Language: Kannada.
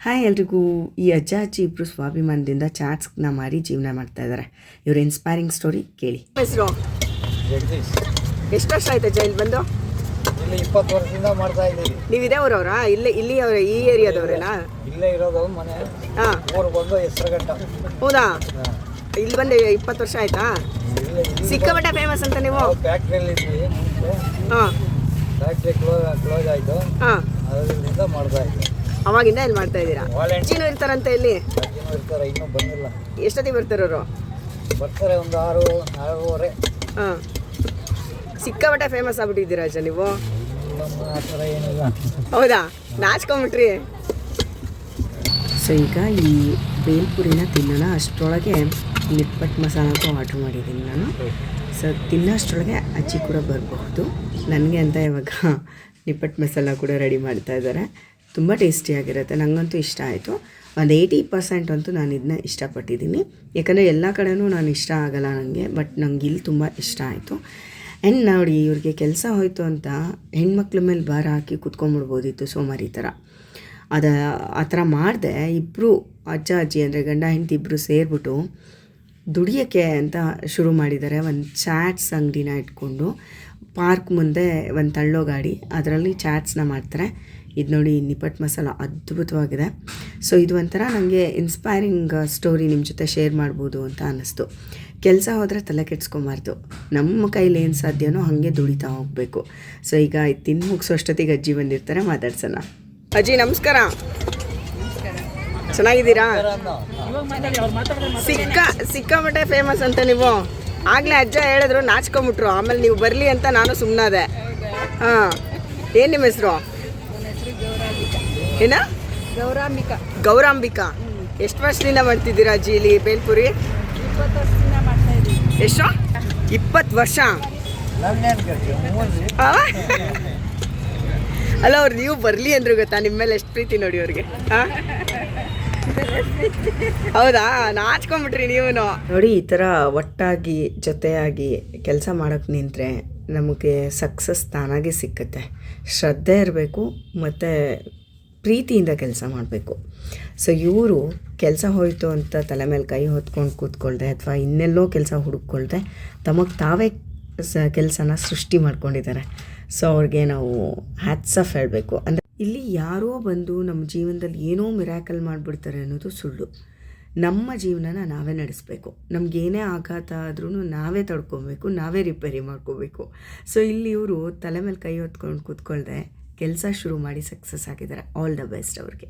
ಹಾಯ್ ಎಲ್ರಿಗೂ. ಈ ಅಜ್ಜ ಅಜ್ಜಿ ಇಬ್ಬರು ಸ್ವಾಭಿಮಾನದಿಂದ ಚಾಟ್ಸ್ನ ಮಾರಿ ಜೀವನ ಮಾಡ್ತಾ ಇದ್ದಾರೆ. ಇವ್ರ ಇನ್ಸ್ಪೈರಿಂಗ್ ಸ್ಟೋರಿ ಕೇಳಿ. ಹೆಸರು ಜಗದೀಶ್. ಎಷ್ಟು ವರ್ಷ ಆಯ್ತು ಅಜ್ಜ ಇಲ್ಲಿ ಬಂದು? ಇಲ್ಲಿ 20 ವರ್ಷದಿಂದ ಮಾಡ್ತಾ ಇದ್ದೀವಿ. ನೀವು ಇದೇ ಊರವ್ರಾ? ಇಲ್ಲಿ ಅವರ ಈ ಏರಿಯಾದವ್ರೇನಾ? ಇಲ್ಲೇ ಇರೋದು ಮನೆ. ಹಾಂ, ಊರಿಗೆ ಬಂದು ಹೆಸರುಗಟ್ಟ. ಹೌದಾ? ಇಲ್ಲಿ ಬಂದು 20 ವರ್ಷ ಆಯ್ತಾ? ಸಿಕ್ಕಾಪಟ್ಟೆ ಫೇಮಸ್ ಅಂತ ನೀವು? ಫ್ಯಾಕ್ಟ್ರಿಯಲ್ಲಿ ಇದ್ವಿ ಮುಂಚೆ. ಹಾಂ, ಫ್ಯಾಕ್ಟ್ರಿ ಕ್ಲೋಸ್ ಆಯಿತು. ಹಾಂ, ಅದರಿಂದ ಮಾಡ್ತಾ ಇದ್ವಿ. ಅವಾಗಿಂದ ಇಲ್ಲಿ ಮಾಡ್ತಾ ಇದ್ದೀರಾ? ವಾಲೆಂಟ್ ಅಜ್ಜಿನೂ ಇರ್ತಾರಂತೆ ಇಲ್ಲಿ? ಇರ್ತಾರೆ, ಇನ್ನೂ ಬಂದಿಲ್ಲ. ಎಷ್ಟೊತ್ತಿಗೆ ಬರ್ತಾರವರು? ಬರ್ತಾರೆ ಒಂದು 6-6:30. ಹಾಂ, ಸಿಕ್ಕಾಪಟ್ಟೆ ಫೇಮಸ್ ಆಗ್ಬಿಟ್ಟಿದ್ದೀರಾ ಅಜ್ಜ ನೀವು? ಆ ಥರ ಏನಿಲ್ಲ. ಹೌದಾ? ನಾಚ್ಕೊಂಬಿಟ್ರಿ. ಸೊ ಈಗ ಈ ಬೇಲ್ಪುರಿನ ತಿನ್ನೋಣ ಅಷ್ಟರೊಳಗೆ ನಿಪ್ಪಟ್ಟು ಮಸಾಲಕ್ಕೂ ಆರ್ಡ್ರ್ ಮಾಡಿದ್ದೀನಿ ನಾನು. ಸೊ ತಿನ್ನೋಷ್ಟರೊಳಗೆ ಅಜ್ಜಿ ಕೂಡ ಬರಬಹುದು. ನನಗೆ ಅಂತ ಇವಾಗ ನಿಪ್ಪಟ್ಟು ಮಸಾಲ ಕೂಡ ರೆಡಿ ಮಾಡ್ತಾ ಇದ್ದಾರೆ. ತುಂಬ ಟೇಸ್ಟಿಯಾಗಿರುತ್ತೆ, ನನಗಂತೂ ಇಷ್ಟ ಆಯಿತು. ಒಂದು 80% ಅಂತೂ ನಾನು ಇದನ್ನ ಇಷ್ಟಪಟ್ಟಿದ್ದೀನಿ. ಯಾಕಂದರೆ ಎಲ್ಲ ಕಡೆನೂ ನಾನು ಇಷ್ಟ ಆಗಲ್ಲ ನನಗೆ, ಬಟ್ ನಂಗೆ ಇಲ್ಲಿ ತುಂಬ ಇಷ್ಟ ಆಯಿತು. ಆ್ಯಂಡ್ ನೋಡಿ, ಇವ್ರಿಗೆ ಕೆಲಸ ಹೋಯಿತು ಅಂತ ಹೆಣ್ಮಕ್ಳ ಮೇಲೆ ಭಾರ ಹಾಕಿ ಕುತ್ಕೊಂಡ್ಬಿಡ್ಬೋದಿತ್ತು ಸೋಮಾರಿ ಥರ. ಆ ಥರ ಮಾಡಿದೆ. ಇಬ್ಬರು ಅಜ್ಜ ಅಜ್ಜಿ ಅಂದರೆ ಗಂಡ ಹೆಂಡತಿ ಇಬ್ಬರು ಸೇರಿಬಿಟ್ಟು ದುಡಿಯೋಕ್ಕೆ ಅಂತ ಶುರು ಮಾಡಿದ್ದಾರೆ. ಒಂದು ಚಾಟ್ಸ್ ಅಂಗಡಿನ ಇಟ್ಕೊಂಡು ಪಾರ್ಕ್ ಮುಂದೆ ಒಂದು ತಳ್ಳೋ ಗಾಡಿ, ಅದರಲ್ಲಿ ಚಾಟ್ಸ್ನ ಮಾಡ್ತಾರೆ. ಇದು ನೋಡಿ, ನಿಪ್ಪಟ್ಟು ಮಸಾಲ ಅದ್ಭುತವಾಗಿದೆ. ಸೊ ಇದು ಒಂಥರ ನನಗೆ ಇನ್ಸ್ಪೈರಿಂಗ್ ಸ್ಟೋರಿ ನಿಮ್ಮ ಜೊತೆ ಶೇರ್ ಮಾಡ್ಬೋದು ಅಂತ ಅನ್ನಿಸ್ತು. ಕೆಲಸ ಹೋದರೆ ತಲೆ ಕೆಡ್ಸ್ಕೊಂಬಾರ್ದು, ನಮ್ಮ ಕೈಲಿ ಏನು ಸಾಧ್ಯನೋ ಹಾಗೆ ದುಡಿತಾ ಹೋಗಬೇಕು. ಸೊ ಈಗ ತಿಂದು ಮುಗಿಸೋಷ್ಟೊತ್ತಿಗೆ ಅಜ್ಜಿ ಬಂದಿರ್ತಾರೆ, ಮಾತಾಡ್ಸೋಣ. ಅಜ್ಜಿ ನಮಸ್ಕಾರ, ಚೆನ್ನಾಗಿದ್ದೀರಾ? ಸಿಕ್ಕಾಪಟ್ಟೆ ಫೇಮಸ್ ಅಂತ ನೀವು ಆಗಲೇ ಅಜ್ಜ ಹೇಳಿದ್ರು, ನಾಚ್ಕೊಂಬಿಟ್ರು. ಆಮೇಲೆ ನೀವು ಬರಲಿ ಅಂತ ನಾನು ಸುಮ್ಮನಾದೆ. ಹಾಂ, ಏನು ನಿಮ್ಮ ಹೆಸರು? ಏನ? ಗೌರಾಂಬಿಕಾ. ಗೌರಾಂಬಿಕಾ. ಎಷ್ಟು ವರ್ಷದಿಂದ ಮಾಡ್ತಿದ್ದೀರಾ ಅಜ್ಜಿ ಇಲ್ಲಿ ಬೇಲ್ಪುರಿ? 20 ವರ್ಷದಿಂದ ಮಾಡ್ತಾ ಇದ್ದೀವಿ. ಎಷ್ಟು? 20 ವರ್ಷ? ಅಲ್ಲ, ಅವ್ರು ನೀವು ಬರಲಿ ಅಂದ್ರು ಗೊತ್ತಾ? ನಿಮ್ಮ ಮೇಲೆ ಎಷ್ಟು ಪ್ರೀತಿ ನೋಡಿ ಅವ್ರಿಗೆ. ಹಾಂ, ಹೌದಾ? ನಾಚ್ಕೊಂಬಿಟ್ರಿ ನೀವು. ನೋಡಿ, ಈ ಥರ ಒಟ್ಟಾಗಿ ಜೊತೆಯಾಗಿ ಕೆಲಸ ಮಾಡೋಕ್ಕೆ ನಿಂತರೆ ನಮಗೆ ಸಕ್ಸಸ್ ತಾನಾಗೆ ಸಿಕ್ಕತ್ತೆ. ಶ್ರದ್ಧೆ ಇರಬೇಕು ಮತ್ತು ಪ್ರೀತಿಯಿಂದ ಕೆಲಸ ಮಾಡಬೇಕು. ಸೊ ಇವರು ಕೆಲಸ ಹೋಯಿತು ಅಂತ ತಲೆ ಮೇಲೆ ಕೈ ಹೊತ್ಕೊಂಡು ಕೂತ್ಕೊಳ್ದೆ ಅಥವಾ ಇನ್ನೆಲ್ಲೋ ಕೆಲಸ ಹುಡುಕೊಳ್ದೆ ತಮಗೆ ತಾವೇ ಕೆಲಸನ ಸೃಷ್ಟಿ ಮಾಡ್ಕೊಂಡಿದ್ದಾರೆ. ಸೊ ಅವ್ರಿಗೆ ನಾವು ಹ್ಯಾಟ್ಸ್ ಆಫ್ ಹೇಳಬೇಕು. ಅಂದರೆ ಇಲ್ಲಿ ಯಾರೋ ಬಂದು ನಮ್ಮ ಜೀವನದಲ್ಲಿ ಏನೋ ಮಿರಾಕಲ್ ಮಾಡಿಬಿಡ್ತಾರೆ ಅನ್ನೋದು ಸುಳ್ಳು. ನಮ್ಮ ಜೀವನನ ನಾವೇ ನಡೆಸಬೇಕು. ನಮಗೇನೇ ಆಘಾತ ಆದ್ರೂ ನಾವೇ ತಡ್ಕೊಬೇಕು, ನಾವೇ ರಿಪೇರಿ ಮಾಡ್ಕೋಬೇಕು. ಸೊ ಇಲ್ಲಿ ಇವರು ತಲೆ ಮೇಲೆ ಕೈ ಹೊತ್ಕೊಂಡು ಕೂತ್ಕೊಳ್ದೆ ಕೆಲಸ ಶುರು ಮಾಡಿ ಸಕ್ಸಸ್ ಆಗಿದ್ದಾರೆ. ಆಲ್ ದ ಬೆಸ್ಟ್ ಅವ್ರಿಗೆ.